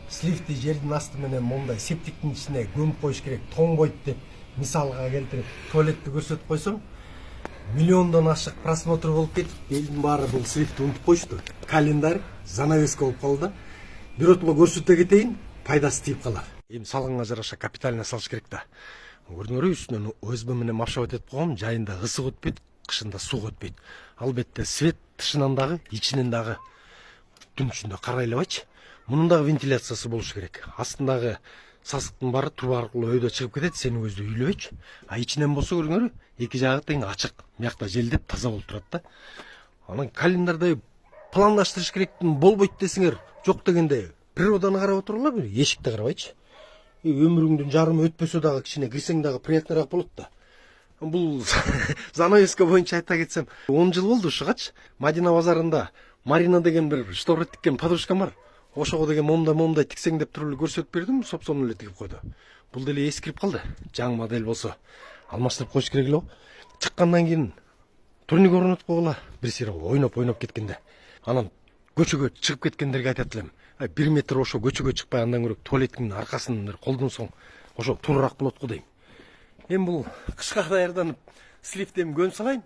сливти жердин асты менен мондай септиктин ичине көмүп коюш керек, тоңбойт деп мисалга келтирип туалетти көрсөтүп койсом, миллиондон ашык просмотр болуп кетип, элдин баары бул сливти унутуп коюшту. Календарь занавеска болуп калды. Биротоло көрсөтө кетейин, пайдасы тийип калар. Эми салганга жараша капитально салыш керек да. Көрдүңөрбү, үстүнөн ОСБ менен маршрут этип койгом, жайында ысык өтпөйт, кышында суук өтпөйт. Албетте свет тышынан дагы, ичинен дагы түн ичинде карайлабайчы. Мунун дагы вентиляциясы болуш керек. Астындагы сасыктын баары труба аркылуу өйдө чыгып кетет, сени өзү үйлөбөйчү. А ичинен болсо көрдүңөрбү, эки жагы тең ачык. Биякта желдеп таза болуп турат да. Анан календарда пландаштырыш керектин болбойт десеңер, жок дегенде природаны карап отурларбы, эшикти карабайчы. Өмүрүңдүн жарымы өтпөсө дагы кичине кирсең дагы приятныйраак болот да. Бул занавеска боюнча айта кетсем, 10 жыл болду ушугачы. Мадина базарында Марина деген бир штора тиккен подружкам бар. Ошого деген момдай тиксең деп туруп эле көрсөтүп бердим, сопсону эле тигип койду. Бул деле эскирип калды. Жаңы модель болсо алмаштырып коюш керек эле. Чыккандан кийин турник орнотуп койгула, бир сыйра ойноп кеткенде. Анан көчөгө чыгып кеткендерге айтат элем. 1 метр ошо көчөгө чыкпай андан көрөк туалеттин аркасын колдонсоң, ошо туурураак болот го дейм. Эми бул кышка даярданып, сливти эми көнүп салайын.